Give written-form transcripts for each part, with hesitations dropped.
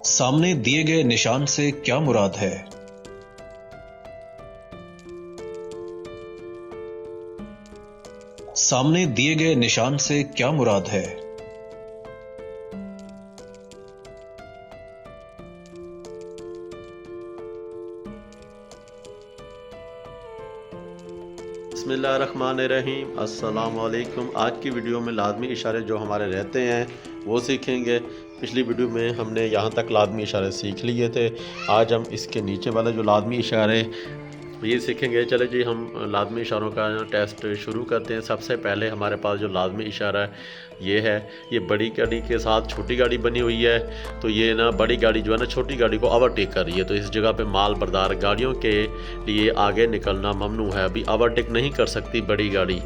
सामने दिए गए निशान से क्या मुराद है? सामने दिए गए निशान से क्या मुराद है? बिस्मिल्लाहिर्रहमानिर्रहीम। अस्सलाम वालेकुम। आज की वीडियो में लाज़मी इशारे जो हमारे रहते हैं वो सीखेंगे। पिछली वीडियो में हमने यहाँ तक लाज़मी इशारे सीख लिए थे। आज हम इसके नीचे वाले जो लाज़मी इशारे ये सीखेंगे। चले जी, हम लाज़मी इशारों का टेस्ट शुरू करते हैं। सबसे पहले हमारे पास जो लाज़मी इशारा है ये है, ये बड़ी गाड़ी के साथ छोटी गाड़ी बनी हुई है। तो ये ना बड़ी गाड़ी जो है ना छोटी गाड़ी को ओवरटेक कर रही है, तो इस जगह पे माल बरदार गाड़ियों के लिए आगे निकलना ममनू है। अभी ओवरटेक नहीं कर सकती बड़ी गाड़ी।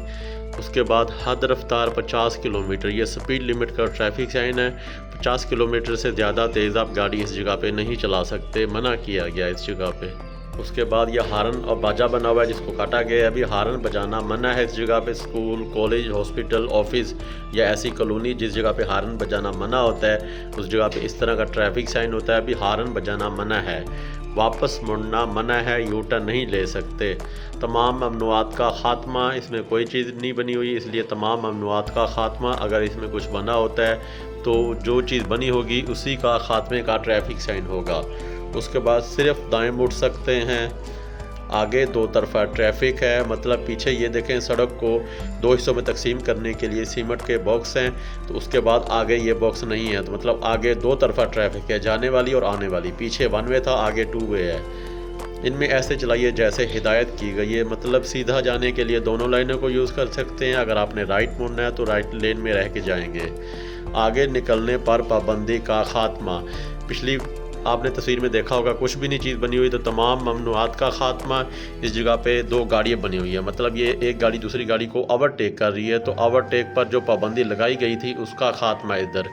उसके बाद हद रफ्तार 50 किलोमीटर, ये स्पीड लिमिट का ट्रैफिक साइन है। 50 किलोमीटर से ज़्यादा तेज़ आप गाड़ी इस जगह पे नहीं चला सकते, मना किया गया इस जगह पे। उसके बाद यह हारन और बाजा बना हुआ है जिसको काटा गया है। अभी हारन बजाना मना है इस जगह पे। स्कूल, कॉलेज, हॉस्पिटल, ऑफिस या ऐसी कॉलोनी जिस जगह पे हारन बजाना मना होता है उस जगह पे इस तरह का ट्रैफिक साइन होता है। अभी हारन बजाना मना है। वापस मुड़ना मना है, यू टर्न नहीं ले सकते। तमाम ममनुआत का ख़ात्मा, इसमें कोई चीज़ नहीं बनी हुई इसलिए तमाम ममनुआत का ख़ात्मा। अगर इसमें कुछ बना होता है तो जो चीज़ बनी होगी उसी का ख़ात्मे का ट्रैफिक साइन होगा। उसके बाद सिर्फ दाएं मुड़ सकते हैं। आगे दो तरफा ट्रैफिक है, मतलब पीछे ये देखें सड़क को दो हिस्सों में तकसीम करने के लिए सीमेंट के बॉक्स हैं, तो उसके बाद आगे ये बॉक्स नहीं है, तो मतलब आगे दो तरफा ट्रैफिक है, जाने वाली और आने वाली। पीछे वन वे था, आगे टू वे है। इनमें ऐसे चलाइए जैसे हिदायत की गई है, मतलब सीधा जाने के लिए दोनों लाइनों को यूज़ कर सकते हैं। अगर आपने राइट मुड़ना है तो राइट लेन में रह के जाएंगे। आगे निकलने पर पाबंदी का खात्मा, पिछली आपने तस्वीर में देखा होगा कुछ भी नहीं चीज़ बनी हुई, तो तमाम ममनुआत का खात्मा। इस जगह पे दो गाड़ियाँ बनी हुई है, मतलब ये एक गाड़ी दूसरी गाड़ी को ओवरटेक कर रही है, तो ओवरटेक पर जो पाबंदी लगाई गई थी उसका खात्मा इधर।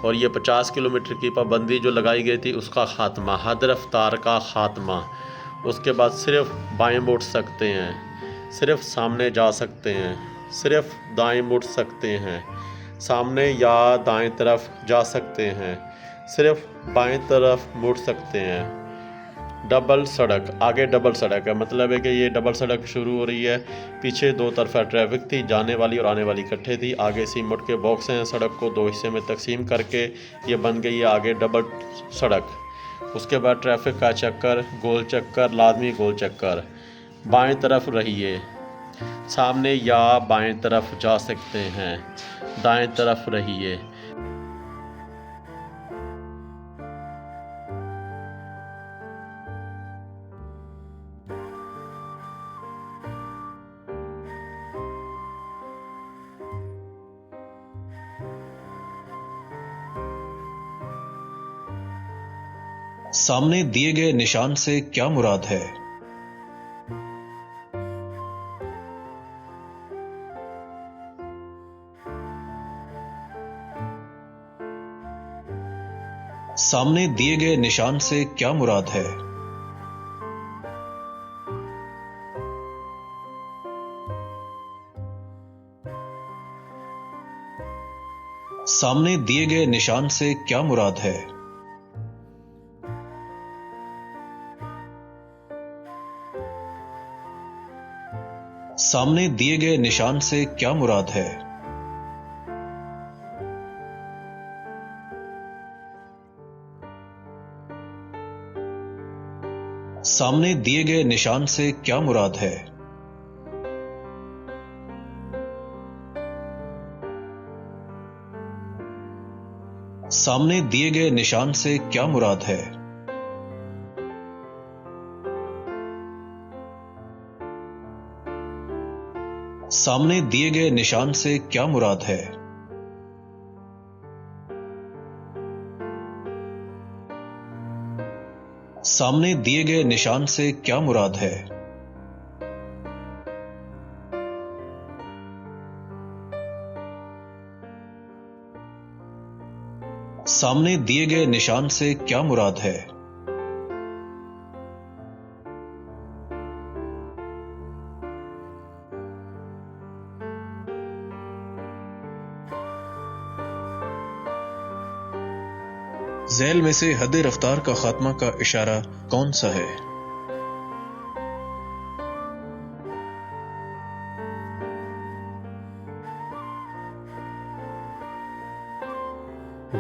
और ये 50 किलोमीटर की पाबंदी जो लगाई गई थी उसका खात्मा, हद रफ्तार का खात्मा। उसके बाद सिर्फ बाएं मुड़ सकते हैं, सिर्फ सामने जा सकते हैं, सिर्फ दाएं मुड़ सकते हैं, सामने या दाएं तरफ जा सकते हैं, सिर्फ बाएं तरफ मुड़ सकते हैं। डबल सड़क, आगे डबल सड़क है, मतलब है कि ये डबल सड़क शुरू हो रही है। पीछे दो तरफा ट्रैफिक थी, जाने वाली और आने वाली इकट्ठे थी। आगे सीमेंट के बॉक्स हैं, सड़क को दो हिस्से में तकसीम करके ये बन गई है आगे डबल सड़क। उसके बाद ट्रैफिक का चक्कर, गोल चक्कर, लाजमी गोल चक्कर। बाएं तरफ रहिए, सामने या बाएं तरफ जा सकते हैं, दाएं तरफ रहिए। सामने दिए गए निशान से क्या मुराद है? सामने दिए गए निशान से क्या मुराद है? सामने दिए गए निशान से क्या मुराद है? सामने दिए गए निशान से क्या मुराद है? सामने दिए गए निशान से क्या मुराद है? सामने दिए गए निशान से क्या मुराद है? सामने दिए गए निशान से क्या मुराद है? सामने दिए गए निशान से क्या मुराद है? सामने दिए गए निशान से क्या मुराद है? झैल में से हद रफ्तार का खात्मा का इशारा कौन सा है?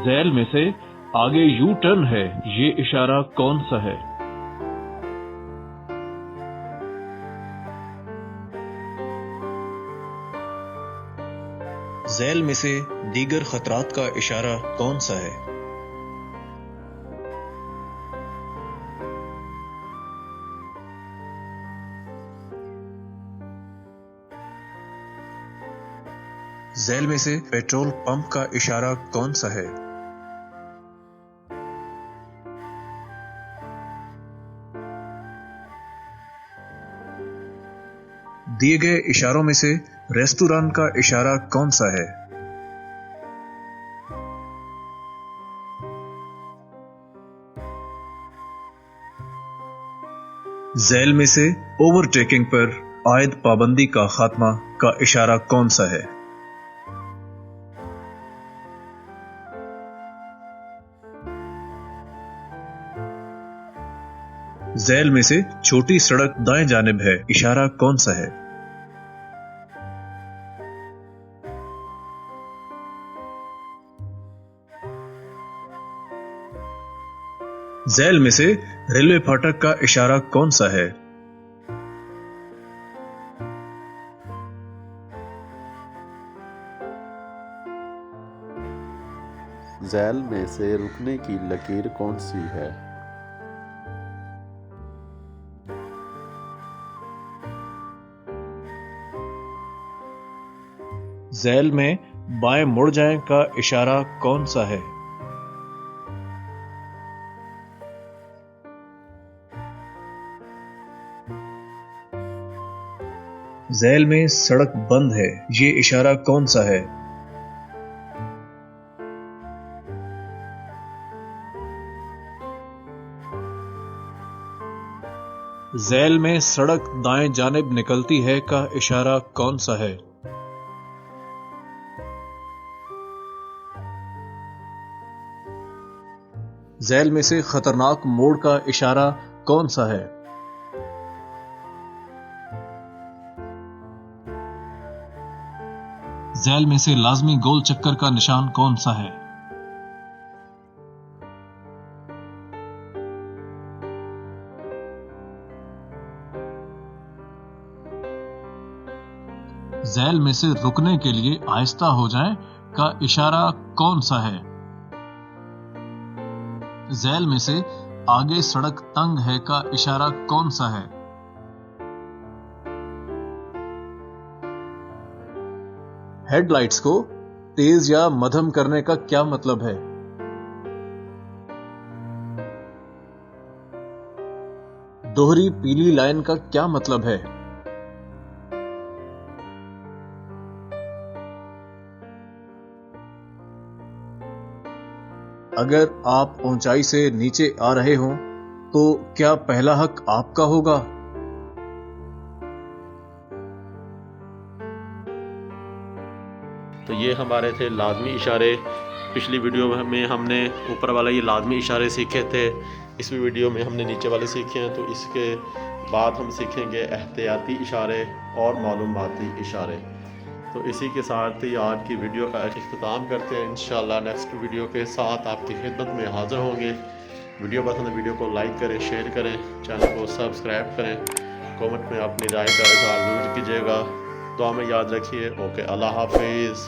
झैल में से आगे यू टर्न है, ये इशारा कौन सा है? झैल में से दीगर खतरात का इशारा कौन सा है? झैल में से पेट्रोल पंप का इशारा कौन सा है? दिए गए इशारों में से रेस्टोरेंट का इशारा कौन सा है? झैल में से ओवरटेकिंग पर आयद पाबंदी का खात्मा का इशारा कौन सा है? झैल में से छोटी सड़क दाएं जानिब है, इशारा कौन सा है? झैल में से रेलवे फाटक का इशारा कौन सा है? झैल में से रुकने की लकीर कौन सी है? झैल में बाएं मुड़ जाएं का इशारा कौन सा है? झैल में सड़क बंद है, ये इशारा कौन सा है? झैल में सड़क दाएं जानिब निकलती है का इशारा कौन सा है? झैल में से खतरनाक मोड़ का इशारा कौन सा है? झैल में से लाजमी गोल चक्कर का निशान कौन सा है? झैल में से रुकने के लिए आहिस्ता हो जाएं का इशारा कौन सा है? झैल में से आगे सड़क तंग है का इशारा कौन सा है? हेडलाइट्स को तेज या मध्यम करने का क्या मतलब है? दोहरी पीली लाइन का क्या मतलब है? अगर आप ऊंचाई से नीचे आ रहे हों तो क्या पहला हक आपका होगा? तो ये हमारे थे लाजमी इशारे। पिछली वीडियो में हमने ऊपर वाला ये लाजमी इशारे सीखे थे, इस वीडियो में हमने नीचे वाले सीखे हैं। तो इसके बाद हम सीखेंगे एहतियाती इशारे और मालूमाती इशारे। तो इसी के साथ ही आज की वीडियो का इख्तिताम करते हैं। इंशाल्लाह नेक्स्ट वीडियो के साथ आपकी खिदमत में हाज़िर होंगे। वीडियो पसंद है वीडियो को लाइक करें, शेयर करें, चैनल को सब्सक्राइब करें, कमेंट में अपनी राय का इज़हार ज़रूर कीजिएगा। दुआ में याद रखिए। ओके, अल्लाह हाफिज़।